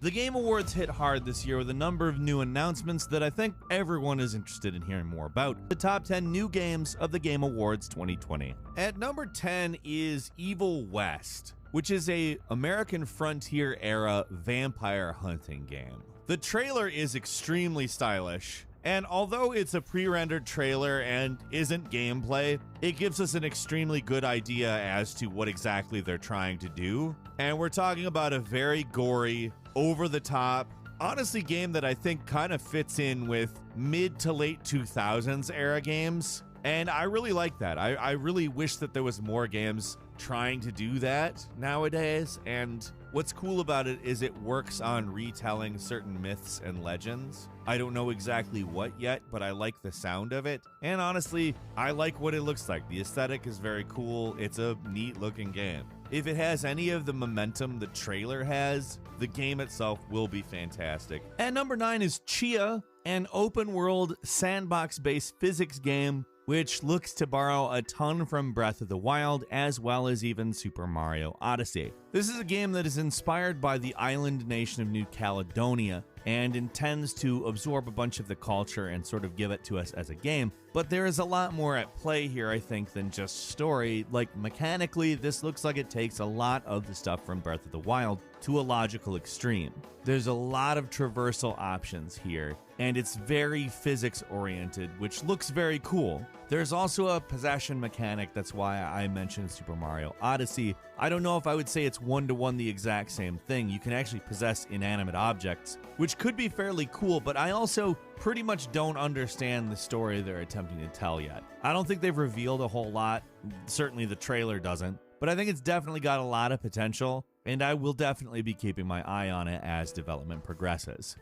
The Game Awards hit hard this year with a number of new announcements that I think everyone is interested in hearing more about. The top 10 new games of the Game Awards 2020. At number 10 is Evil West, which is a American frontier era vampire hunting game. The trailer is extremely stylish, and although it's a pre-rendered trailer and isn't gameplay, it gives us an extremely good idea as to what exactly they're trying to do. And we're talking about a very gory, over-the-top, honestly game that I think kind of fits in with mid to late 2000s era games. And I really like that. I really wish that there was more games trying to do that nowadays. And what's cool about it is it works on retelling certain myths and legends. I don't know exactly what yet, but I like the sound of it. And honestly, I like what it looks like. The aesthetic is very cool. It's a neat looking game. If it has any of the momentum the trailer has, the game itself will be fantastic. At number 9 is Chia, an open world sandbox based physics game which looks to borrow a ton from Breath of the Wild as well as even Super Mario Odyssey. This is a game that is inspired by the island nation of New Caledonia and intends to absorb a bunch of the culture and sort of give it to us as a game. But there is a lot more at play here, I think, than just story. Like, mechanically, this looks like it takes a lot of the stuff from Breath of the Wild to a logical extreme. There's a lot of traversal options here, and it's very physics-oriented, which looks very cool. There's also a possession mechanic, that's why I mentioned Super Mario Odyssey. I don't know if I would say it's one-to-one the exact same thing. You can actually possess inanimate objects, which could be fairly cool, but I also pretty much don't understand the story they're attempting to tell yet. I don't think they've revealed a whole lot. Certainly the trailer doesn't, but I think it's definitely got a lot of potential, and I will definitely be keeping my eye on it as development progresses.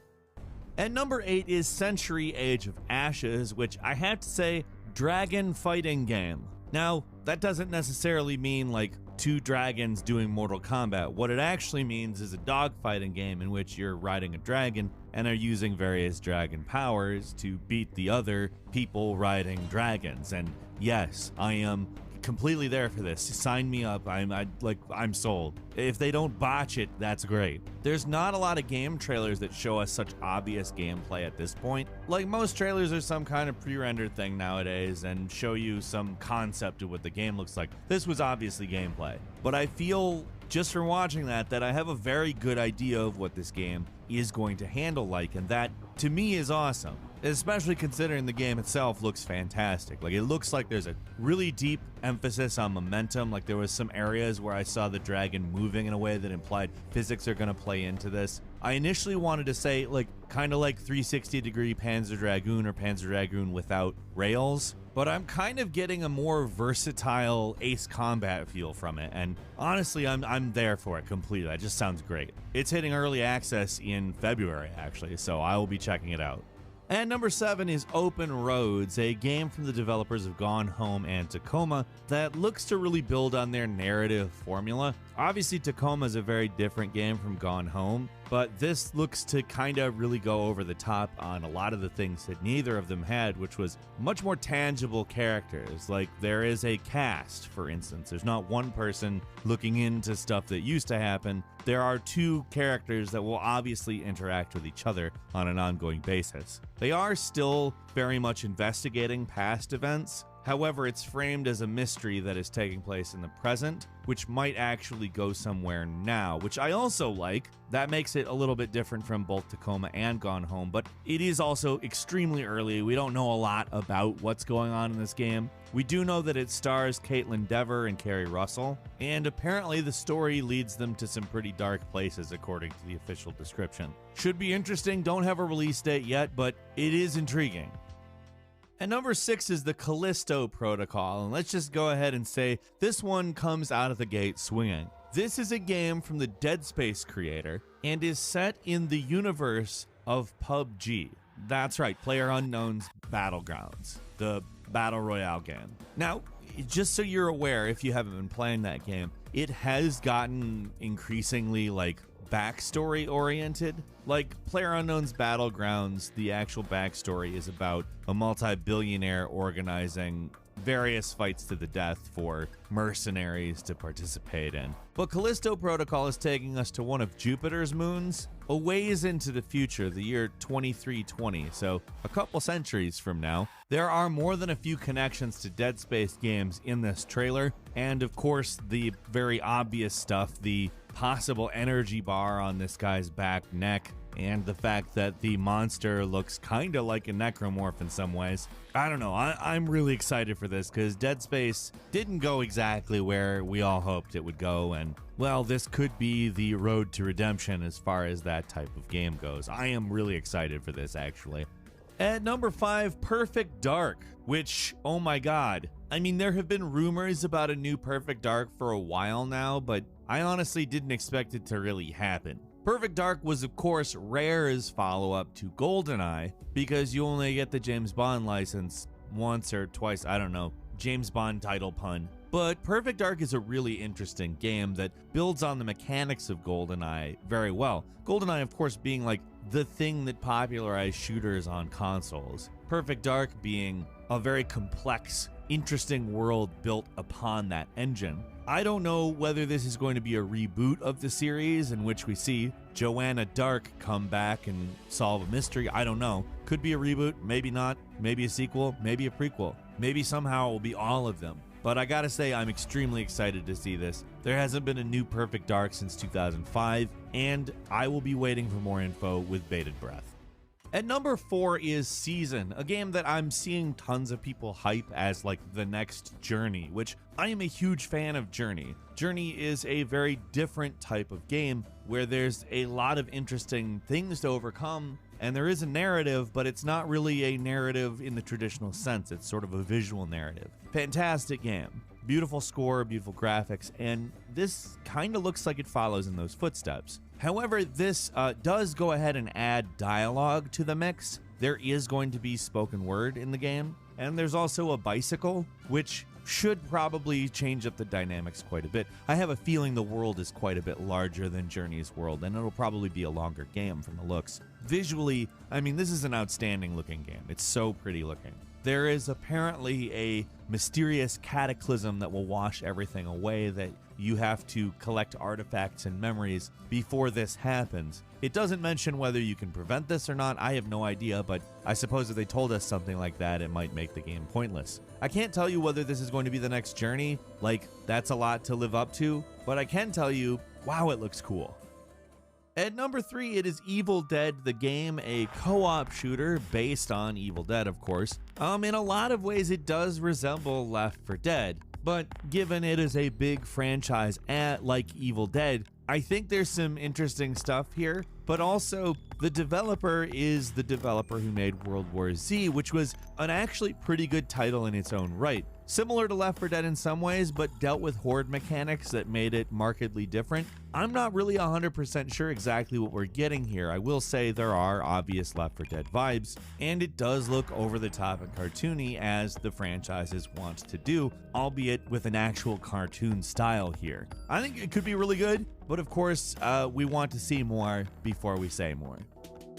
At number 8 is Century Age of Ashes, which I have to say, dragon fighting game. Now, that doesn't necessarily mean like two dragons doing Mortal Kombat. What it actually means is a dogfighting game in which you're riding a dragon and are using various dragon powers to beat the other people riding dragons. And yes, I am completely there for this. Sign me up. I'm sold. If they don't botch it, that's great. There's not a lot of game trailers that show us such obvious gameplay at this point. Like, most trailers are some kind of pre-rendered thing nowadays and show you some concept of what the game looks like. This was obviously gameplay. But I feel, just from watching that I have a very good idea of what this game is going to handle like, and that, to me, is awesome. Especially considering the game itself looks fantastic. Like, it looks like there's a really deep emphasis on momentum. Like, there was some areas where I saw the dragon moving in a way that implied physics are going to play into this. I initially wanted to say, like, kind of like 360-degree Panzer Dragoon or Panzer Dragoon without rails, but I'm kind of getting a more versatile Ace Combat feel from it, and honestly, I'm there for it completely. It just sounds great. It's hitting early access in February, actually, so I will be checking it out. And number 7 is Open Roads, a game from the developers of Gone Home and Tacoma that looks to really build on their narrative formula. Obviously, Tacoma is a very different game from Gone Home, but this looks to kind of really go over the top on a lot of the things that neither of them had, which was much more tangible characters. Like, there is a cast, for instance. There's not one person looking into stuff that used to happen. There are two characters that will obviously interact with each other on an ongoing basis. They are still very much investigating past events. However, it's framed as a mystery that is taking place in the present, which might actually go somewhere now, which I also like. That makes it a little bit different from both Tacoma and Gone Home, but it is also extremely early. We don't know a lot about what's going on in this game. We do know that it stars Caitlin Dever and Kerry Russell, and apparently the story leads them to some pretty dark places according to the official description. Should be interesting. Don't have a release date yet, but it is intriguing. And number 6 is the Callisto Protocol, and let's just go ahead and say this one comes out of the gate swinging. This is a game from the Dead Space creator and is set in the universe of PUBG. That's right, PlayerUnknown's Battlegrounds, the Battle Royale game. Now, just so you're aware, if you haven't been playing that game, it has gotten increasingly, like, backstory oriented. Like, PlayerUnknown's Battlegrounds, the actual backstory is about a multi-billionaire organizing various fights to the death for mercenaries to participate in. But Callisto Protocol is taking us to one of Jupiter's moons, a ways into the future, the year 2320, so a couple centuries from now. There are more than a few connections to Dead Space games in this trailer, and of course the very obvious stuff, the possible energy bar on this guy's back neck, and the fact that the monster looks kind of like a necromorph in some ways. I don't know, I'm really excited for this because Dead Space didn't go exactly where we all hoped it would go, and well, this could be the road to redemption as far as that type of game goes. I am really excited for this, actually. At number 5, Perfect Dark, which, oh my god. I mean, there have been rumors about a new Perfect Dark for a while now, but I honestly didn't expect it to really happen. Perfect Dark was, of course, Rare's follow-up to GoldenEye, because you only get the James Bond license once or twice, I don't know, James Bond title pun. But Perfect Dark is a really interesting game that builds on the mechanics of GoldenEye very well. GoldenEye, of course, being like the thing that popularized shooters on consoles. Perfect Dark being a very complex, interesting world built upon that engine. I don't know whether this is going to be a reboot of the series in which we see Joanna Dark come back and solve a mystery. I don't know. Could be a reboot, maybe not, maybe a sequel, maybe a prequel. Maybe somehow it will be all of them. But I gotta say, I'm extremely excited to see this. There hasn't been a new Perfect Dark since 2005, and I will be waiting for more info with bated breath. At number 4 is Season, a game that I'm seeing tons of people hype as like the next Journey, which I am a huge fan of Journey. Journey is a very different type of game where there's a lot of interesting things to overcome, and there is a narrative, but it's not really a narrative in the traditional sense. It's sort of a visual narrative. Fantastic game. Beautiful score, beautiful graphics, and this kind of looks like it follows in those footsteps. However, this does go ahead and add dialogue to the mix. There is going to be spoken word in the game, and there's also a bicycle, which should probably change up the dynamics quite a bit. I have a feeling the world is quite a bit larger than Journey's world, and it'll probably be a longer game from the looks. Visually, I mean, this is an outstanding looking game. It's so pretty looking. There is apparently a mysterious cataclysm that will wash everything away, that you have to collect artifacts and memories before this happens. It doesn't mention whether you can prevent this or not. I have no idea, but I suppose if they told us something like that, it might make the game pointless. I can't tell you whether this is going to be the next Journey. Like, that's a lot to live up to, but I can tell you, wow, it looks cool. At number 3, it is Evil Dead, the game, a co-op shooter based on Evil Dead, of course. In a lot of ways, it does resemble Left 4 Dead, but given it is a big franchise like Evil Dead, I think there's some interesting stuff here, but also the developer is the developer who made World War Z, which was an actually pretty good title in its own right. Similar to Left 4 Dead in some ways, but dealt with horde mechanics that made it markedly different. I'm not really 100% sure exactly what we're getting here. I will say there are obvious Left 4 Dead vibes, and it does look over the top and cartoony as the franchises wants to do, albeit with an actual cartoon style here. I think it could be really good, but of course, we want to see more before we say more.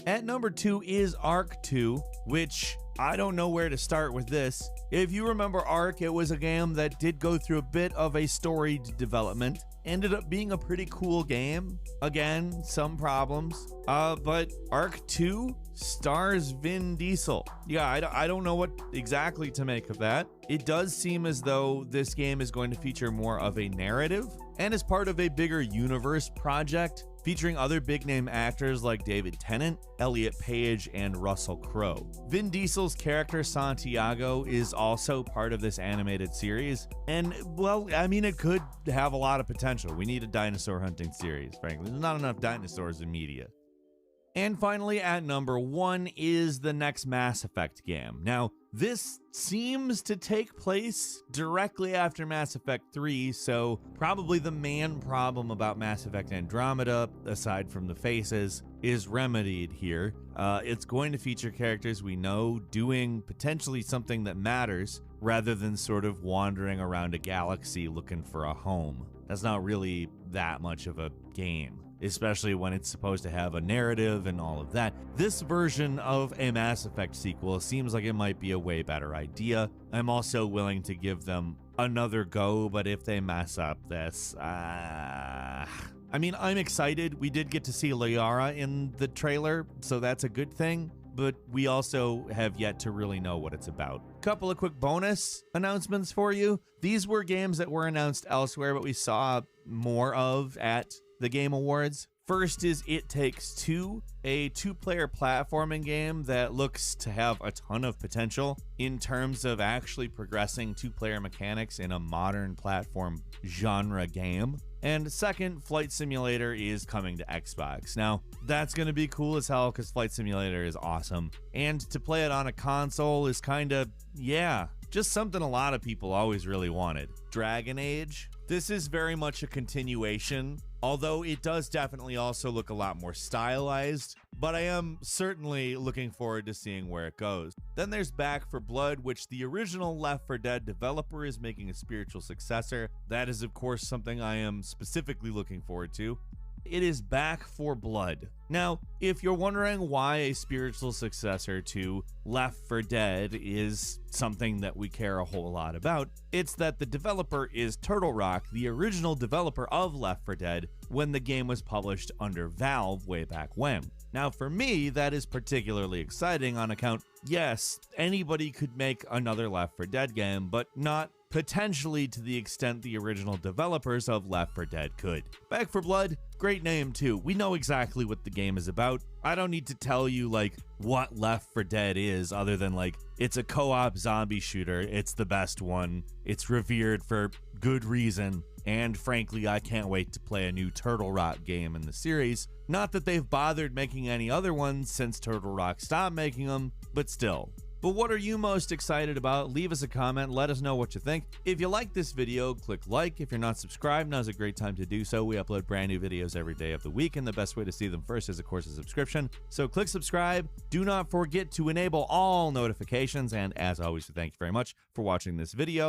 At number 2 is Ark 2, which I don't know where to start with this. If you remember Ark, it was a game that did go through a bit of a storied development. Ended up being a pretty cool game. Again, some problems. But Ark 2 stars Vin Diesel. Yeah, I don't know what exactly to make of that. It does seem as though this game is going to feature more of a narrative and is part of a bigger universe project featuring other big-name actors like David Tennant, Elliot Page, and Russell Crowe. Vin Diesel's character Santiago is also part of this animated series, and, well, I mean, it could have a lot of potential. We need a dinosaur hunting series, frankly. There's not enough dinosaurs in media. And finally, at number 1 is the next Mass Effect game. Now, this seems to take place directly after Mass Effect 3, so probably the main problem about Mass Effect Andromeda, aside from the faces, is remedied here. It's going to feature characters we know doing potentially something that matters, rather than sort of wandering around a galaxy looking for a home. That's not really that much of a game. especially when it's supposed to have a narrative and all of that. This version of a Mass Effect sequel seems like it might be a way better idea. I'm also willing to give them another go, but if they mess up this, I mean, I'm excited. We did get to see Liara in the trailer, so that's a good thing, but we also have yet to really know what it's about. Couple of quick bonus announcements for you. These were games that were announced elsewhere, but we saw more of at the Game Awards. First is It Takes Two, a two-player platforming game that looks to have a ton of potential in terms of actually progressing two-player mechanics in a modern platform genre game. And second, Flight Simulator is coming to Xbox. Now, that's going to be cool as hell because Flight Simulator is awesome. And to play it on a console is kind of, yeah, just something a lot of people always really wanted. Dragon Age. This is very much a continuation, although it does definitely also look a lot more stylized, but I am certainly looking forward to seeing where it goes. Then there's Back 4 Blood, which the original Left 4 Dead developer is making a spiritual successor. That is, of course, something I am specifically looking forward to. It is Back 4 Blood. Now, if you're wondering why a spiritual successor to Left 4 Dead is something that we care a whole lot about, it's that the developer is Turtle Rock, the original developer of Left 4 Dead, when the game was published under Valve way back when. Now, for me, that is particularly exciting on account, yes, anybody could make another Left 4 Dead game, but not potentially to the extent the original developers of Left 4 Dead could. Back 4 Blood, great name too. We know exactly what the game is about. I don't need to tell you like what Left 4 Dead is other than like it's a co-op zombie shooter. It's the best one. It's revered for good reason. And frankly, I can't wait to play a new Turtle Rock game in the series. Not that they've bothered making any other ones since Turtle Rock stopped making them, but still. But what are you most excited about? Leave us a comment, let us know what you think. If you like this video, click like. If you're not subscribed, now's a great time to do so. We upload brand new videos every day of the week, and the best way to see them first is, of course, a subscription. So click subscribe. Do not forget to enable all notifications, and as always, thank you very much for watching this video.